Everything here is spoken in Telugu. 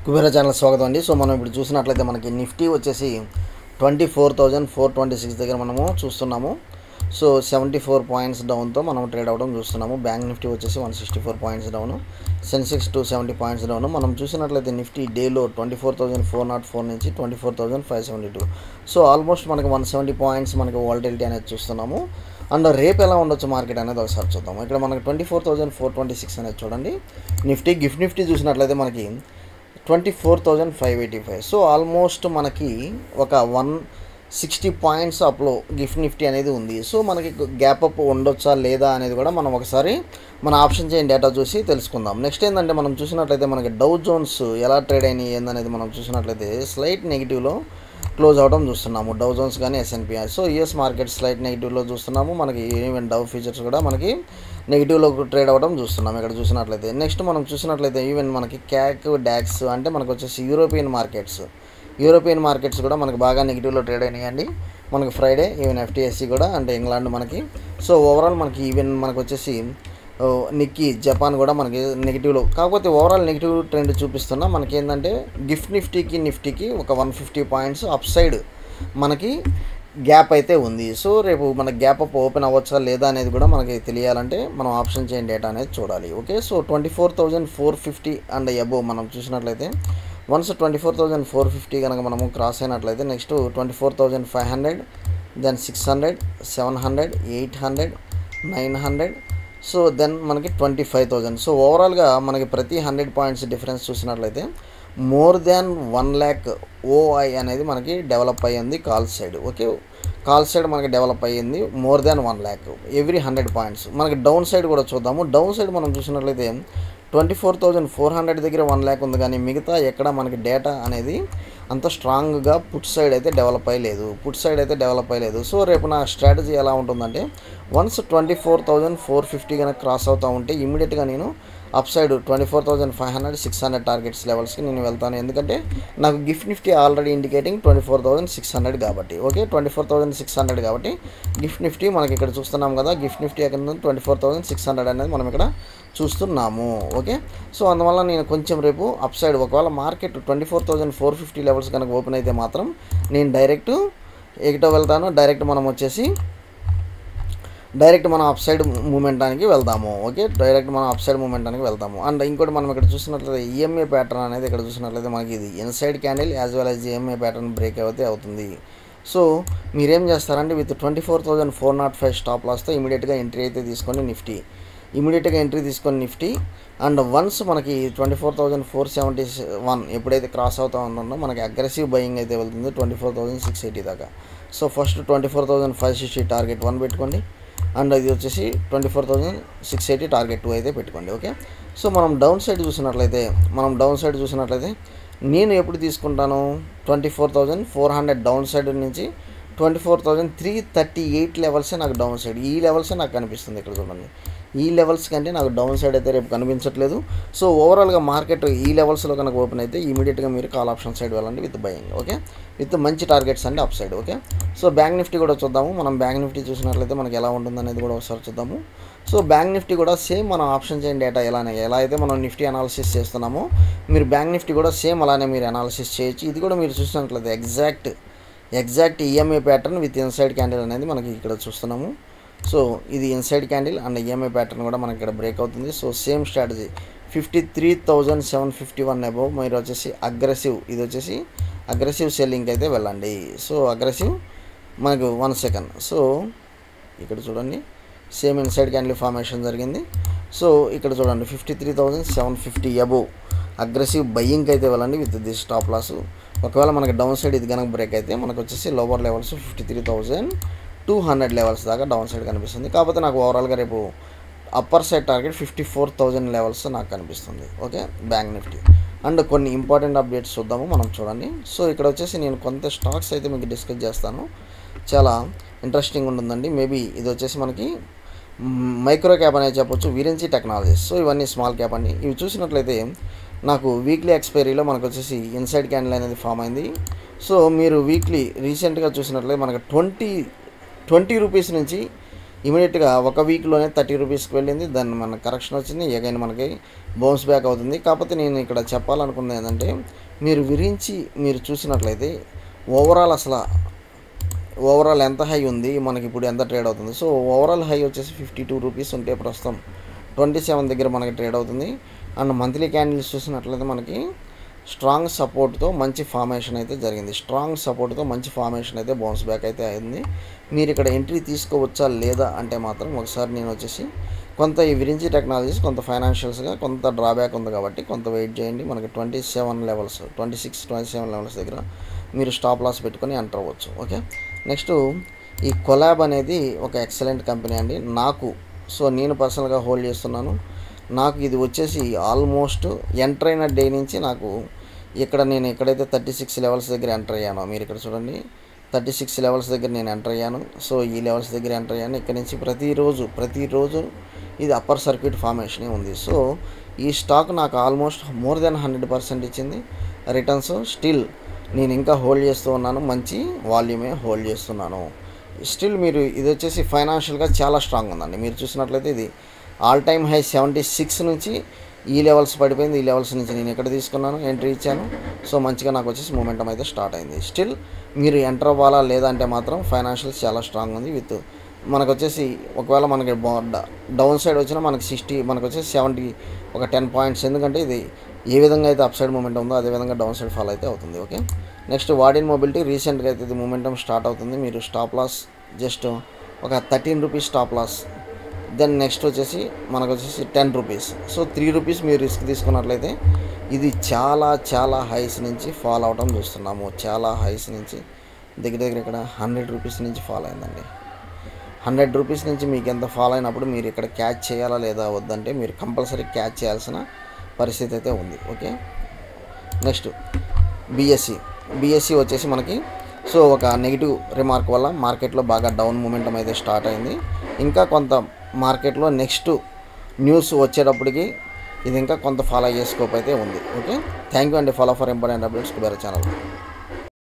కుబేరా ఛానల్ స్వాగతం అండి. సో మనం ఇప్పుడు చూసినట్లయితే మనకి నిఫ్టీ వచ్చేసి 24,426 దగ్గర మనము చూస్తున్నాము. సో 74 పాయింట్స్ డౌన్తో మనం ట్రేడ్ అవ్వడం చూస్తున్నాము. బ్యాంక్ నిఫ్టీ వచ్చేసి 164 points down, Sensex 270 points down. మనం చూసినట్లయితే నిఫ్టీ డేలో 24,404 నుంచి 24,572. సో ఆల్మోస్ట్ మనకి 170 పాయింట్స్ మనకి వాలటిలిటీ అనేది చూస్తున్నాము. అండ్ రేపు ఎలా ఉండొచ్చు మార్కెట్ అనేది ఒకసారి చూద్దాము. ఇక్కడ మనకి 24,426 అనేది చూడండి. నిఫ్టీ గిఫ్ట్ నిఫ్టీ చూసినట్లయితే మనకి 24,585. సో ఆల్మోస్ట్ మనకి ఒక 160 పాయింట్స్ అప్లో గిఫ్ట్ నిఫ్టీ అనేది ఉంది. సో మనకి గ్యాప్ అప్ ఉండొచ్చా లేదా అనేది కూడా మనం ఒకసారి మన ఆప్షన్ చైన్ డేటా చూసి తెలుసుకుందాం. నెక్స్ట్ ఏంటంటే మనం చూసినట్లయితే మనకి డౌ జోన్స్ ఎలా ట్రేడ్ అయినాయి ఏందనేది మనం చూసినట్లయితే స్లైట్ నెగిటివ్లో క్లోజ్ అవడం చూస్తున్నాము. డౌ జోన్స్ కానీ S&P. So US market slight నెగిటివ్లో చూస్తున్నాము. మనకి ఈవెన్ డౌ ఫ్యూచర్స్ కూడా మనకి నెగిటివ్లో ట్రేడ్ అవ్వడం చూస్తున్నాం ఇక్కడ చూసినట్లయితే. నెక్స్ట్ మనం చూసినట్లయితే ఈవెన్ మనకి క్యాక్ డాక్స్ అంటే మనకు వచ్చేసి యూరోపియన్ మార్కెట్స్ కూడా మనకి బాగా నెగిటివ్లో ట్రేడ్ అయినాయండి. మనకి ఫ్రైడే ఈవెన్ ఎఫ్టీఎస్సి కూడా అంటే ఇంగ్లాండ్ మనకి. సో ఓవరాల్ మనకి ఈవెన్ మనకు వచ్చేసి నిక్కీ జపాన్ కూడా మనకి నెగిటివ్లో, కాకపోతే ఓవరాల్ నెగిటివ్ ట్రెండ్ చూపిస్తున్నా. మనకి ఏంటంటే గిఫ్ట్ నిఫ్టీకి ఒక 150 పాయింట్స్ అప్ సైడ్ మనకి గ్యాప్ అయితే ఉంది. సో రేపు మనకి గ్యాప్ అప్ ఓపెన్ అవ్వచ్చా లేదా అనేది కూడా మనకి తెలియాలంటే మనం ఆప్షన్ చైన్ డేటా అనేది చూడాలి. ఓకే, సో 24,450 అండ్ అబోవ్ మనం చూసినట్లయితే వన్స్ 24,450 కనుక మనము క్రాస్ అయినట్లయితే నెక్స్ట్ 24,500, దెన్ 600, 700, 800, 900. సో దెన్ మనకి 25,000. సో ఓవరాల్గా మనకి ప్రతి 100 పాయింట్స్ డిఫరెన్స్ చూసినట్లయితే మోర్ దాన్ 1 lakh ఓఐ అనేది మనకి డెవలప్ అయ్యింది call side. Okay, call side మనకి డెవలప్ అయ్యింది more than 1 lakh every 100 points. మనకి డౌన్ సైడ్ కూడా చూద్దాము. డౌన్ సైడ్ మనం చూసినట్లయితే 24,400 దగ్గర 1 lakh ఉంది, కానీ మిగతా ఎక్కడ మనకి డేటా అనేది అంత స్ట్రాంగ్గా పుట్ సైడ్ అయితే డెవలప్ అయ్యలేదు. సో రేపు నా స్ట్రాటజీ ఎలా ఉంటుందంటే వన్స్ 24,450 కనుక క్రాస్ అవుతూ ఉంటే ఇమీడియట్గా నేను అప్ సైడ్ 24,500, 600 టార్గెట్స్ లెవెల్స్కి నేను వెళ్తాను. ఎందుకంటే నాకు గిఫ్ట్ నిఫ్టీ ఆల్రెడీ ఇండికేటింగ్ 24,600 కాబట్టి. ఓకే, 24,600 కాబట్టి గిఫ్ట్ నిఫ్టీ మనకి ఇక్కడ చూస్తున్నాం కదా. గిఫ్ట్ నిఫ్టీ ఎక్కడ 24,600 అనేది మనం ఇక్కడ చూస్తున్నాము. ఓకే, సో అందువల్ల నేను కొంచెం రేపు అప్ సైడ్ ఒకవేళ మార్కెట్ 24,450 లెవెల్స్ కనుక ఓపెన్ అయితే మాత్రం నేను డైరెక్ట్ ఎగిటో వెళ్తాను. డైరెక్ట్ మనం అప్ సైడ్ మూమెంటానికి వెళ్దాము. ఓకే, డైరెక్ట్ మనం అప్ సైడ్ మూమెంటానికి వెళ్తాము. అండ్ ఇంకోటి మనం ఇక్కడ చూసినట్లయితే ఈఎంఏ ప్యాటర్న్ అనేది ఇక్కడ చూసినట్లయితే మనకి ఇది inside candle as well as EMA pattern break అయితే అవుతుంది. సో మీరేం చేస్తారంటే విత్ 24,405 స్టాప్ లాస్తో ఇమీడియట్గా ఎంట్రీ అయితే తీసుకొని నిఫ్టీ అండ్ వన్స్ మనకి 24,471 ఎప్పుడైతే క్రాస్ అవుతా ఉంటుందో మనకి అగ్రెసివ్ బయింగ్ అయితే వెళ్తుంది 24,680 దాకా. సో ఫస్ట్ 24,560 టార్గెట్ 1 పెట్టుకోండి, అండ్ ఇది వచ్చేసి 24,680 టార్గెట్ 2 అయితే పెట్టుకోండి. ఓకే, సో మనం డౌన్ సైడ్ చూసినట్లయితే నేను ఎప్పుడు తీసుకుంటాను 24,400 డౌన్ సైడ్ నుంచి 24,338 లెవెల్సే నాకు డౌన్ సైడ్. ఈ లెవెల్సే నాకు కనిపిస్తుంది ఇక్కడ చూడండి. ఈ లెవెల్స్ కంటే నాకు డౌన్ సైడ్ అయితే రేపు కనిపించట్లేదు. సో ఓవరాల్గా మార్కెట్ ఈ లెవెల్స్లో కనుక ఓపెన్ అయితే ఇమీడియట్గా మీరు కాల్ ఆప్షన్ సైడ్ వెళ్ళండి విత్ బయింగ్. ఓకే, విత్ మంచి టార్గెట్స్ అండి up side. Okay, so bank Nifty కూడా చూద్దాము. మనం బ్యాంక్ నిఫ్టీ చూసినట్లయితే మనకి ఎలా ఉంటుంది అనేది కూడా ఒకసారి చూద్దాము. సో బ్యాంక్ నిఫ్టీ కూడా సేమ్ మనం ఆప్షన్ చైన్ డేటా ఎలా అయితే మనం నిఫ్టీ అనాలిసిస్ చేస్తున్నామో మీరు బ్యాంక్ నిఫ్టీ కూడా సేమ్ అలానే మీరు అనాలిసిస్ చేయొచ్చు. ఇది కూడా మీరు చూసినట్లయితే exact EMA pattern with inside candle అనేది మనకి ఇక్కడ చూస్తున్నాము. సో ఇది inside candle and EMI pattern కూడా మనకి ఇక్కడ బ్రేక్ అవుతుంది. సో సేమ్ స్ట్రాటజీ 53,751 అబోవ్ మీరు వచ్చేసి అగ్రెసివ్ సెల్లింగ్ అయితే వెళ్ళండి. సో అగ్రెసివ్ మనకు 1 సెకండ్. సో ఇక్కడ చూడండి సేమ్ ఇన్సైడ్ క్యాండిల్ ఫార్మేషన్ జరిగింది. సో ఇక్కడ చూడండి 53,750 అబోవ్ అగ్రెసివ్ బయ్యింగ్ అయితే వెళ్ళండి విత్ దిస్ స్టాప్ లాస్. ఒకవేళ మనకి డౌన్ సైడ్ ఇది కనుక బ్రేక్ అయితే మనకు వచ్చేసి లోవర్ లెవెల్స్ 53,200 లెవెల్స్ దాకా డౌన్ సైడ్ కనిపిస్తుంది. కాకపోతే నాకు ఓవరాల్గా రేపు అప్పర్ సైడ్ టార్గెట్ 54,000 లెవెల్స్ నాకు కనిపిస్తుంది. ఓకే, బ్యాంక్ నిఫ్టీ అండ్ కొన్ని ఇంపార్టెంట్ అప్డేట్స్ చూద్దాము మనం చూడండి. సో ఇక్కడ వచ్చేసి నేను కొంత స్టాక్స్ అయితే మీకు డిస్కస్ చేస్తాను, చాలా ఇంట్రెస్టింగ్ ఉంటుందండి. మేబీ ఇది వచ్చేసి మనకి మైక్రో క్యాప్ అనేది చెప్పొచ్చు, వీరెన్సీ టెక్నాలజీస్. సో ఇవన్నీ స్మాల్ క్యాప్ అండి. ఇవి చూసినట్లయితే నాకు వీక్లీ ఎక్స్పైరీలో మనకు వచ్చేసి ఇన్సైడ్ క్యాండిల్ అనేది ఫామ్ అయింది. సో మీరు వీక్లీ రీసెంట్గా చూసినట్లయితే మనకు 20 రూపీస్ నుంచి ఇమీడియట్గా ఒక వీక్లోనే 30 రూపీస్కి వెళ్ళింది. దాన్ని మన కరెక్షన్ వచ్చింది, అగైన్ మనకి బౌన్స్ బ్యాక్ అవుతుంది. కాకపోతే నేను ఇక్కడ చెప్పాలనుకున్నది ఏంటంటే, మీరు విరించి మీరు చూసినట్లయితే ఓవరాల్ ఎంత హై ఉంది, మనకి ఇప్పుడు ఎంత ట్రేడ్ అవుతుంది. సో ఓవరాల్ హై వచ్చేసి 52 రూపీస్ ఉంటే ప్రస్తుతం 27 దగ్గర మనకి ట్రేడ్ అవుతుంది. అండ్ మంత్లీ క్యాండిల్స్ చూసినట్లయితే మనకి స్ట్రాంగ్ సపోర్ట్తో మంచి ఫార్మేషన్ అయితే జరిగింది. స్ట్రాంగ్ సపోర్ట్తో మంచి ఫార్మేషన్ అయితే బౌన్స్ బ్యాక్ అయితే అయింది. మీరు ఇక్కడ ఎంట్రీ తీసుకోవచ్చా లేదా అంటే మాత్రం ఒకసారి నేను వచ్చేసి కొంత ఈ విరించి టెక్నాలజీస్ కొంత ఫైనాన్షియల్స్గా కొంత డ్రాబ్యాక్ ఉంది కాబట్టి కొంత వెయిట్ చేయండి. మనకి 26, 27 లెవెల్స్ దగ్గర మీరు స్టాప్ లాస్ పెట్టుకొని ఎంటర్ అవ్వచ్చు. ఓకే, నెక్స్ట్ ఈ కొలాబ్ అనేది ఒక ఎక్సలెంట్ కంపెనీ అండి. నేను పర్సనల్గా హోల్డ్ చేస్తున్నాను. నాకు ఇది వచ్చేసి ఆల్మోస్ట్ ఎంటర్ అయిన డే నుంచి నాకు నేను ఎక్కడైతే 36 లెవెల్స్ దగ్గర ఎంటర్ అయ్యానో, మీరు ఇక్కడ చూడండి 36 లెవెల్స్ దగ్గర నేను ఎంటర్ అయ్యాను. సో ఈ లెవెల్స్ దగ్గర ఎంటర్ అయ్యాను. ఇక్కడ నుంచి ప్రతిరోజు ఇది అప్పర్ సర్క్యూట్ ఫార్మేషనే ఉంది. సో ఈ స్టాక్ నాకు ఆల్మోస్ట్ మోర్ దెన్ 100% ఇచ్చింది రిటర్న్స్. స్టిల్ నేను ఇంకా హోల్డ్ చేస్తూ ఉన్నాను, మంచి వాల్యూమే హోల్డ్ చేస్తున్నాను. స్టిల్ మీరు ఇది వచ్చేసి ఫైనాన్షియల్గా చాలా స్ట్రాంగ్ ఉందండి. మీరు చూసినట్లయితే ఇది ఆల్ టైమ్ హై 76 నుంచి ఈ లెవెల్స్ పడిపోయింది. ఈ లెవెల్స్ నుంచి నేను ఎక్కడ తీసుకున్నాను, ఎంట్రీ ఇచ్చాను. సో మంచిగా నాకు వచ్చేసి మూమెంటం అయితే స్టార్ట్ అయింది. స్టిల్ మీరు ఎంటర్ అవ్వాలా లేదా అంటే మాత్రం ఫైనాన్షియల్స్ చాలా స్ట్రాంగ్ ఉంది. మనకు వచ్చేసి ఒకవేళ మనకి డౌన్ సైడ్ వచ్చినా మనకు వచ్చేసి 70 ఒక 10 పాయింట్స్, ఎందుకంటే ఇది ఏ విధంగా అయితే అప్ సైడ్ మూమెంట్ ఉందో అదేవిధంగా డౌన్ సైడ్ ఫాల్ అయితే అవుతుంది. ఓకే, నెక్స్ట్ వాడిన్ మొబిలిటీ రీసెంట్గా అయితే ఇది మూమెంటం స్టార్ట్ అవుతుంది. మీరు స్టాప్ లాస్ జస్ట్ ఒక 13 rupees stop loss, then next వచ్చేసి మనకు వచ్చేసి 10 రూపీస్. సో 3 రూపీస్ మీరు రిస్క్ తీసుకున్నట్లయితే ఇది చాలా హైస్ నుంచి ఫాల్ అవడం చూస్తున్నాము. చాలా హైస్ నుంచి దగ్గర ఇక్కడ 100 రూపీస్ నుంచి ఫాల్ అయిందండి. 100 రూపీస్ నుంచి మీకు ఎంత ఫాల్ అయినప్పుడు మీరు ఇక్కడ క్యాచ్ చేయాలా లేదా వద్దంటే మీరు కంపల్సరీ క్యాచ్ చేయాల్సిన పరిస్థితి అయితే ఉంది. ఓకే, నెక్స్ట్ బిఎస్సి వచ్చేసి మనకి సో ఒక నెగిటివ్ రిమార్క్ వల్ల మార్కెట్లో బాగా డౌన్ మూమెంటం అయితే స్టార్ట్ అయింది. ఇంకా కొంత మార్కెట్లో నెక్స్ట్ న్యూస్ వచ్చేటప్పటికి ఇది ఇంకా కొంత ఫాలో అయ్యే స్కోప్ అయితే ఉంది. ఓకే, థ్యాంక్ యూ అండి. Follow for important updates Kubera channel.